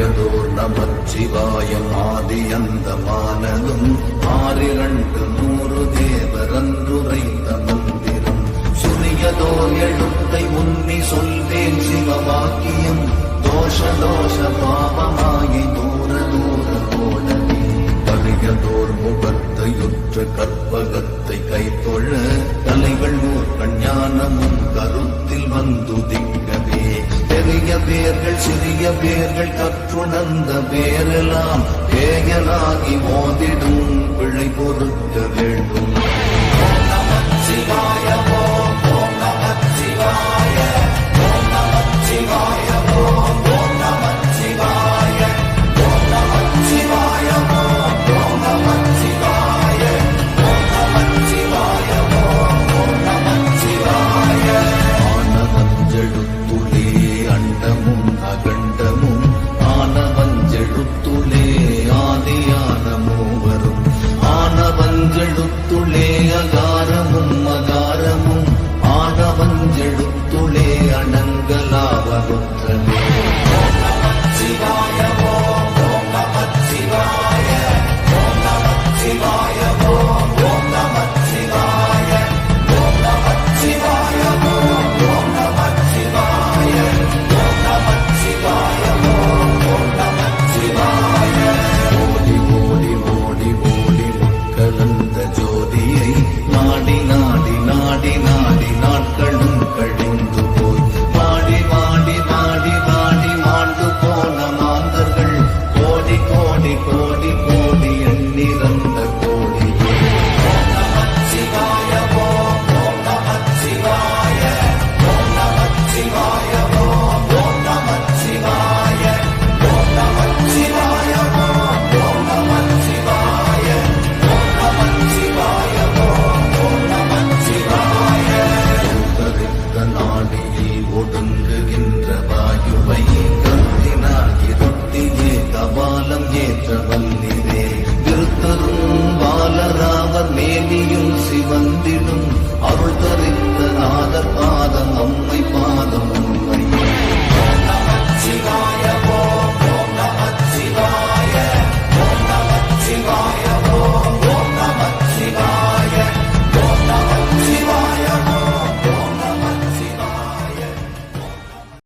பெரியதோர் நமச்சிவாயம் ஆதியந்தமானதும் 6,200 தேவரன்றுரைத்த மந்திரம் சுரியதோர் எழுத்தை உன்னி சொல்வேன் சிவவாக்கியம் தோஷ பாவமாயை தூர ஓடவே கரியதோர் முகத்தையுற்ற கற்பகத்தை கைத்தொழ தலைகள் நூற்கண் ஞானமும் கருத்தில் வந்துதிக்கவே பெரிய பேர்கள் சிறிய பேர்கள் கற்றுணர்ந்த பேரெல்லாம் பேயனாகி மோதிடும் பிழை பொறுக்க வேண்டும். ஓம் நமச்சிவாய ஓம் நமச்சிவாய ஓம் நமச்சிவாய ஓம் நமச்சிவாய ஓம் நமச்சிவாய ஓம் நமச்சிவாய ஓம் நமச்சிவாய ஓம் நமச்சிவாய ஆனவஞ்செழுத்துளே அண்டமும் அகண்டமும் ஆனவஞ்செழுத்துளே ஆதியான மூவரும் ஆனவஞ்செழுத்து